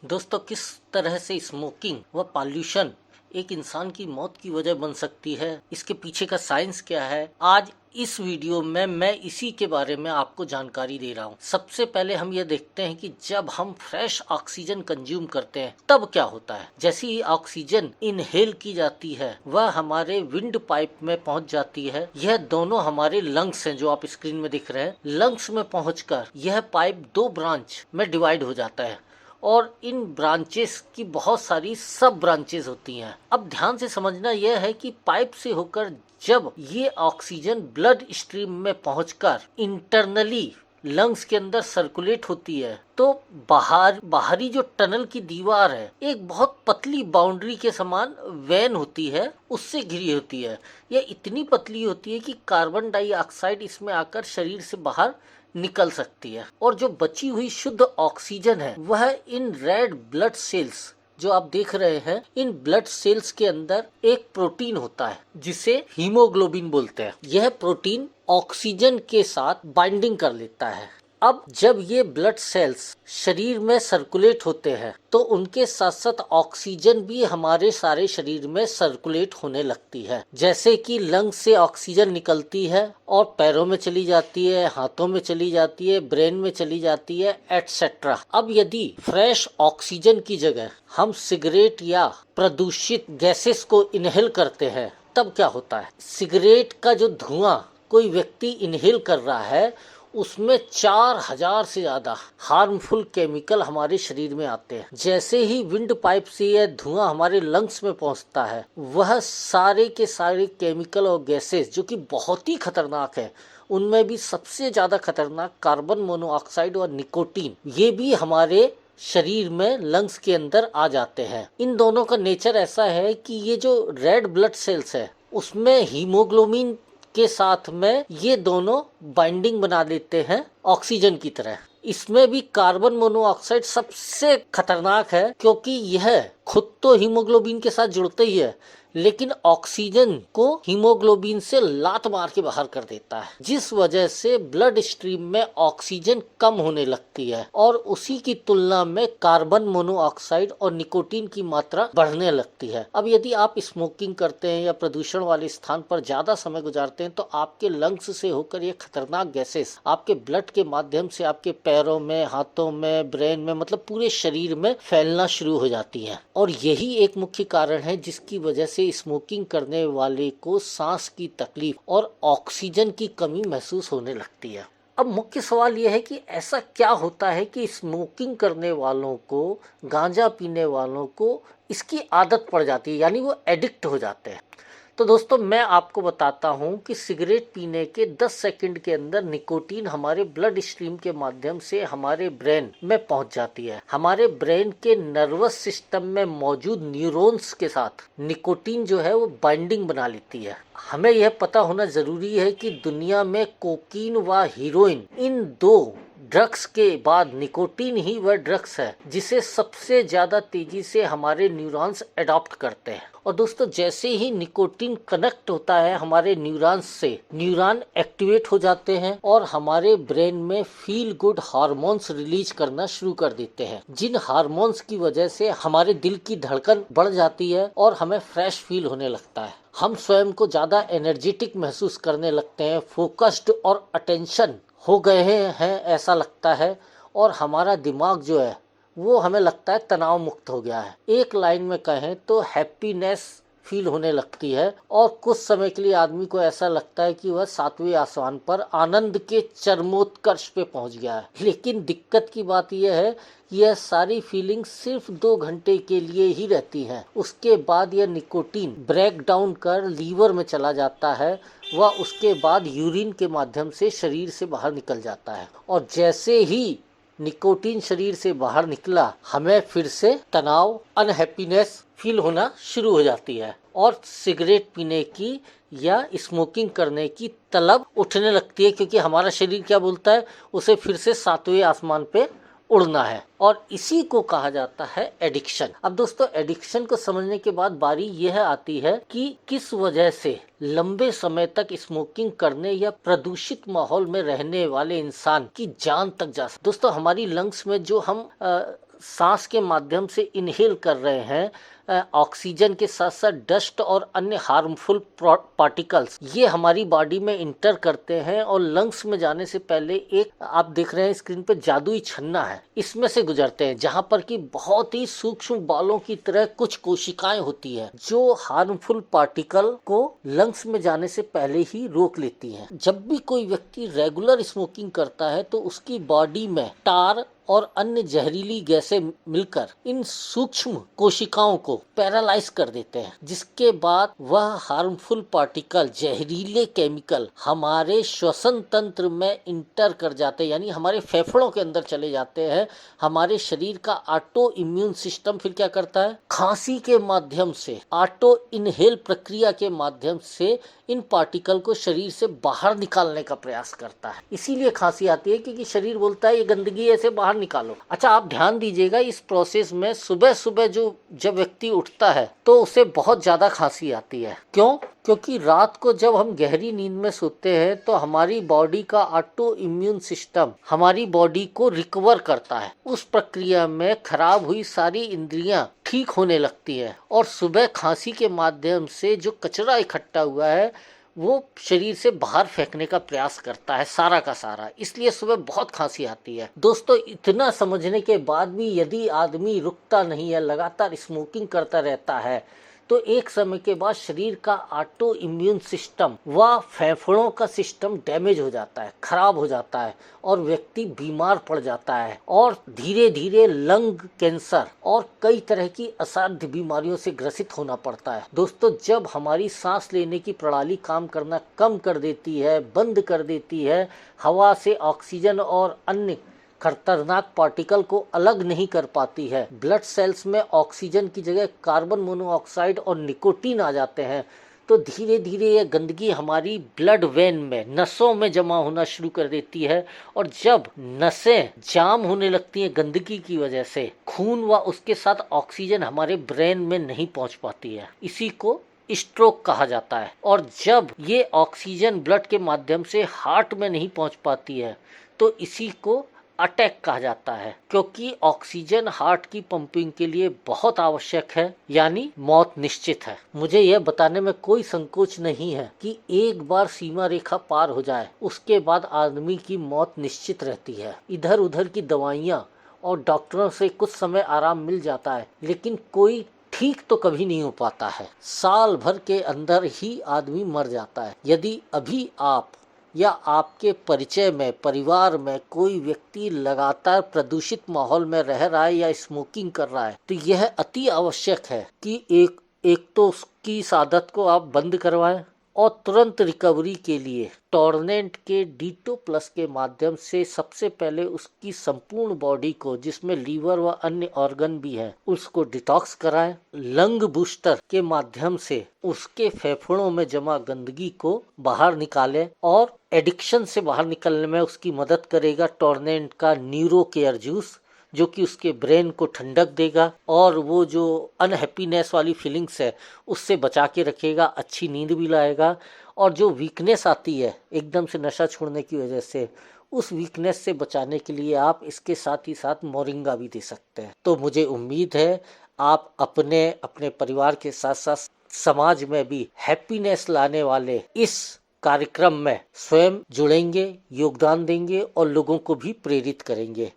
दोस्तों, किस तरह से स्मोकिंग व पॉल्यूशन एक इंसान की मौत की वजह बन सकती है, इसके पीछे का साइंस क्या है, आज इस वीडियो में मैं इसी के बारे में आपको जानकारी दे रहा हूँ। सबसे पहले हम ये देखते हैं कि जब हम फ्रेश ऑक्सीजन कंज्यूम करते हैं तब क्या होता है। जैसे ही ऑक्सीजन इनहेल की जाती है वह हमारे विंड पाइप में पहुंच जाती है। यह दोनों हमारे लंग्स हैं, जो आप स्क्रीन में दिख रहे हैं। लंग्स में पहुंचकर यह पाइप दो ब्रांच में डिवाइड हो जाता है और इन ब्रांचेस की बहुत सारी सब ब्रांचेस होती हैं। अब ध्यान से समझना यह है कि पाइप से होकर जब ये ऑक्सीजन ब्लड स्ट्रीम में पहुंचकर इंटरनली लंग्स के अंदर सर्कुलेट होती है तो बाहरी जो टनल की दीवार है एक बहुत पतली बाउंड्री के समान वेन होती है, उससे घिरी होती है। यह इतनी पतली होती है कि कार्बन डाइऑक्साइड इसमें आकर शरीर से बाहर निकल सकती है और जो बची हुई शुद्ध ऑक्सीजन है वह इन रेड ब्लड सेल्स जो आप देख रहे हैं, इन ब्लड सेल्स के अंदर एक प्रोटीन होता है जिसे हीमोग्लोबिन बोलते हैं। यह प्रोटीन ऑक्सीजन के साथ बाइंडिंग कर लेता है। अब जब ये ब्लड सेल्स शरीर में सर्कुलेट होते हैं तो उनके साथ साथ ऑक्सीजन भी हमारे सारे शरीर में सर्कुलेट होने लगती है। जैसे कि लंग से ऑक्सीजन निकलती है और पैरों में चली जाती है, हाथों में चली जाती है, ब्रेन में चली जाती है, एटसेट्रा। अब यदि फ्रेश ऑक्सीजन की जगह हम सिगरेट या प्रदूषित गैसेस को इनहेल करते हैं तब क्या होता है। सिगरेट का जो धुआं कोई व्यक्ति इनहेल कर रहा है उसमें 4000 से ज्यादा हार्मफुल केमिकल हमारे शरीर में आते हैं। जैसे ही विंड पाइप से यह धुआं हमारे लंग्स में पहुंचता है वह सारे के सारे केमिकल और गैसेस जो कि बहुत ही खतरनाक है, उनमें भी सबसे ज्यादा खतरनाक कार्बन मोनोऑक्साइड और निकोटीन, ये भी हमारे शरीर में लंग्स के अंदर आ जाते हैं। इन दोनों का नेचर ऐसा है कि ये जो रेड ब्लड सेल्स है उसमें हीमोग्लोबिन के साथ में ये दोनों बाइंडिंग बना देते हैं ऑक्सीजन की तरह। इसमें भी कार्बन मोनोऑक्साइड सबसे खतरनाक है क्योंकि यह खुद तो हीमोग्लोबिन के साथ जुड़ते ही है लेकिन ऑक्सीजन को हीमोग्लोबिन से लात मार के बाहर कर देता है, जिस वजह से ब्लड स्ट्रीम में ऑक्सीजन कम होने लगती है और उसी की तुलना में कार्बन मोनोऑक्साइड और निकोटीन की मात्रा बढ़ने लगती है। अब यदि आप स्मोकिंग करते हैं या प्रदूषण वाले स्थान पर ज्यादा समय गुजारते हैं तो आपके लंग्स से होकर ये खतरनाक गैसेस आपके ब्लड के माध्यम से आपके पैरों में, हाथों में, ब्रेन में, मतलब पूरे शरीर में फैलना शुरू हो जाती है। और यही एक मुख्य कारण है जिसकी वजह से स्मोकिंग करने वाले को सांस की तकलीफ और ऑक्सीजन की कमी महसूस होने लगती है। अब मुख्य सवाल यह है कि ऐसा क्या होता है कि स्मोकिंग करने वालों को, गांजा पीने वालों को इसकी आदत पड़ जाती है, यानी वो एडिक्ट हो जाते हैं। तो दोस्तों, मैं आपको बताता हूं कि सिगरेट पीने के 10 सेकंड के अंदर निकोटीन हमारे ब्लड स्ट्रीम के माध्यम से हमारे ब्रेन में पहुंच जाती है। हमारे ब्रेन के नर्वस सिस्टम में मौजूद न्यूरॉन्स के साथ निकोटीन जो है वो बाइंडिंग बना लेती है। हमें यह पता होना जरूरी है कि दुनिया में कोकीन व हीरोइन, इन दो ड्रग्स के बाद निकोटीन ही वह ड्रग्स है जिसे सबसे ज्यादा तेजी से हमारे न्यूरॉन्स अडॉप्ट करते हैं। और दोस्तों, जैसे ही निकोटीन कनेक्ट होता है हमारे न्यूरॉन्स से, न्यूरॉन एक्टिवेट हो जाते हैं और हमारे ब्रेन में फील गुड हार्मोन्स रिलीज करना शुरू कर देते हैं, जिन हार्मोन्स की वजह से हमारे दिल की धड़कन बढ़ जाती है और हमें फ्रेश फील होने लगता है। हम स्वयं को ज्यादा एनर्जेटिक महसूस करने लगते हैं, फोकस्ड और अटेंशन हो गए हैं ऐसा लगता है और हमारा दिमाग जो है वो हमें लगता है तनाव मुक्त हो गया है। एक लाइन में कहें तो हैप्पीनेस फील होने लगती है और कुछ समय के लिए आदमी को ऐसा लगता है कि वह 7वें आसमान पर आनंद के चरमोत्कर्ष पे पहुंच गया है। लेकिन दिक्कत की बात यह है कि यह सारी फीलिंग सिर्फ 2 घंटे के लिए ही रहती है। उसके बाद यह निकोटीन ब्रेक डाउन कर लीवर में चला जाता है व उसके बाद यूरिन के माध्यम से शरीर से बाहर निकल जाता है और जैसे ही निकोटीन शरीर से बाहर निकला हमें फिर से तनाव, अनहैप्पीनेस फील होना शुरू हो जाती है और सिगरेट पीने की या स्मोकिंग करने की तलब उठने लगती है क्योंकि हमारा शरीर क्या बोलता है, उसे फिर से 7वें आसमान पे उड़ना है और इसी को कहा जाता है एडिक्शन। अब दोस्तों, एडिक्शन को समझने के बाद बारी यह आती है कि किस वजह से लंबे समय तक स्मोकिंग करने या प्रदूषित माहौल में रहने वाले इंसान की जान तक जा सकती। दोस्तों, हमारी लंग्स में जो हम सांस के माध्यम से इनहेल कर रहे हैं ऑक्सीजन के साथ साथ डस्ट और अन्य हार्मफुल पार्टिकल्स, ये हमारी बॉडी में इंटर करते हैं और लंग्स में जाने से पहले एक आप देख रहे हैं स्क्रीन पे जादुई छन्ना है, इसमें से गुजरते हैं जहां पर कि बहुत ही सूक्ष्म बालों की तरह कुछ कोशिकाएं होती है जो हार्मफुल पार्टिकल को लंग्स में जाने से पहले ही रोक लेती हैं। जब भी कोई व्यक्ति रेगुलर स्मोकिंग करता है तो उसकी बॉडी में टार और अन्य जहरीली गैसें मिलकर इन सूक्ष्म कोशिकाओं को पैरालाइज कर देते हैं, जिसके बाद वह हार्मफुल पार्टिकल जहरीले केमिकल हमारे श्वसन तंत्र में इंटर कर जाते हैं, यानी हमारे फेफड़ों के अंदर चले जाते हैं। हमारे शरीर का ऑटो इम्यून सिस्टम फिर क्या करता है, खांसी के माध्यम से ऑटो इनहेल प्रक्रिया के माध्यम से इन पार्टिकल को शरीर से बाहर निकालने का प्रयास करता है। इसीलिए खांसी आती है क्योंकि शरीर बोलता है ये गंदगी ऐसे बाहर निकालो। अच्छा, आप ध्यान दीजिएगा इस प्रोसेस में सुबह सुबह जब व्यक्ति उठता है तो उसे बहुत ज्यादा खांसी आती है। क्यों? क्योंकि रात को जब हम गहरी नींद में सोते हैं तो हमारी बॉडी का ऑटो इम्यून सिस्टम हमारी बॉडी को रिकवर करता है। उस प्रक्रिया में खराब हुई सारी इंद्रियां ठीक होने लगती है और सुबह खांसी के माध्यम से जो कचरा इकट्ठा हुआ है वो शरीर से बाहर फेंकने का प्रयास करता है सारा का सारा, इसलिए सुबह बहुत खांसी आती है। दोस्तों, इतना समझने के बाद भी यदि आदमी रुकता नहीं है, लगातार स्मोकिंग करता रहता है, तो एक समय के बाद शरीर का ऑटो इम्यून सिस्टम व फेफड़ों का सिस्टम डैमेज हो जाता है, खराब हो जाता है और व्यक्ति बीमार पड़ जाता है और धीरे धीरे लंग कैंसर और कई तरह की असाध्य बीमारियों से ग्रसित होना पड़ता है। दोस्तों, जब हमारी सांस लेने की प्रणाली काम करना कम कर देती है, बंद कर देती है, हवा से ऑक्सीजन और अन्य खतरनाक पार्टिकल को अलग नहीं कर पाती है, ब्लड सेल्स में ऑक्सीजन की जगह कार्बन मोनोऑक्साइड और निकोटीन आ जाते हैं, तो धीरे धीरे ये गंदगी हमारी ब्लड वेन में नसों में जमा होना शुरू कर देती है और जब नसें जाम होने लगती हैं गंदगी की वजह से, खून व उसके साथ ऑक्सीजन हमारे ब्रेन में नहीं पहुंच पाती है। इसी को स्ट्रोक कहा जाता है। और जब ये ऑक्सीजन ब्लड के माध्यम से हार्ट में नहीं पहुंच पाती है तो इसी को अटैक कहा जाता है, क्योंकि ऑक्सीजन हार्ट की पंपिंग के लिए बहुत आवश्यक है, यानी मौत निश्चित है। मुझे यह बताने में कोई संकोच नहीं है कि एक बार सीमा रेखा पार हो जाए उसके बाद आदमी की मौत निश्चित रहती है। इधर उधर की दवाइयाँ और डॉक्टरों से कुछ समय आराम मिल जाता है, लेकिन कोई ठीक तो कभी नहीं हो पाता है। साल भर के अंदर ही आदमी मर जाता है। यदि अभी आप या आपके परिचय में, परिवार में कोई व्यक्ति लगातार प्रदूषित माहौल में रह रहा है या स्मोकिंग कर रहा है, तो यह अति आवश्यक है कि एक तो उसकी इस आदत को आप बंद करवाएं और तुरंत रिकवरी के लिए टॉर्नेंट के डीटो प्लस के माध्यम से सबसे पहले उसकी संपूर्ण बॉडी को, जिसमें लीवर व अन्य ऑर्गन भी है, उसको डिटॉक्स कराएं। लंग बूस्टर के माध्यम से उसके फेफड़ों में जमा गंदगी को बाहर निकालें और एडिक्शन से बाहर निकलने में उसकी मदद करेगा टॉर्नेंट का न्यूरो केयर जूस, जो कि उसके ब्रेन को ठंडक देगा और वो जो अनहैप्पीनेस वाली फीलिंग्स है उससे बचा के रखेगा, अच्छी नींद भी लाएगा। और जो वीकनेस आती है एकदम से नशा छोड़ने की वजह से, उस वीकनेस से बचाने के लिए आप इसके साथ ही साथ मोरिंगा भी दे सकते हैं। तो मुझे उम्मीद है आप अपने परिवार के साथ साथ समाज में भी हैप्पीनेस लाने वाले इस कार्यक्रम में स्वयं जुड़ेंगे, योगदान देंगे और लोगों को भी प्रेरित करेंगे।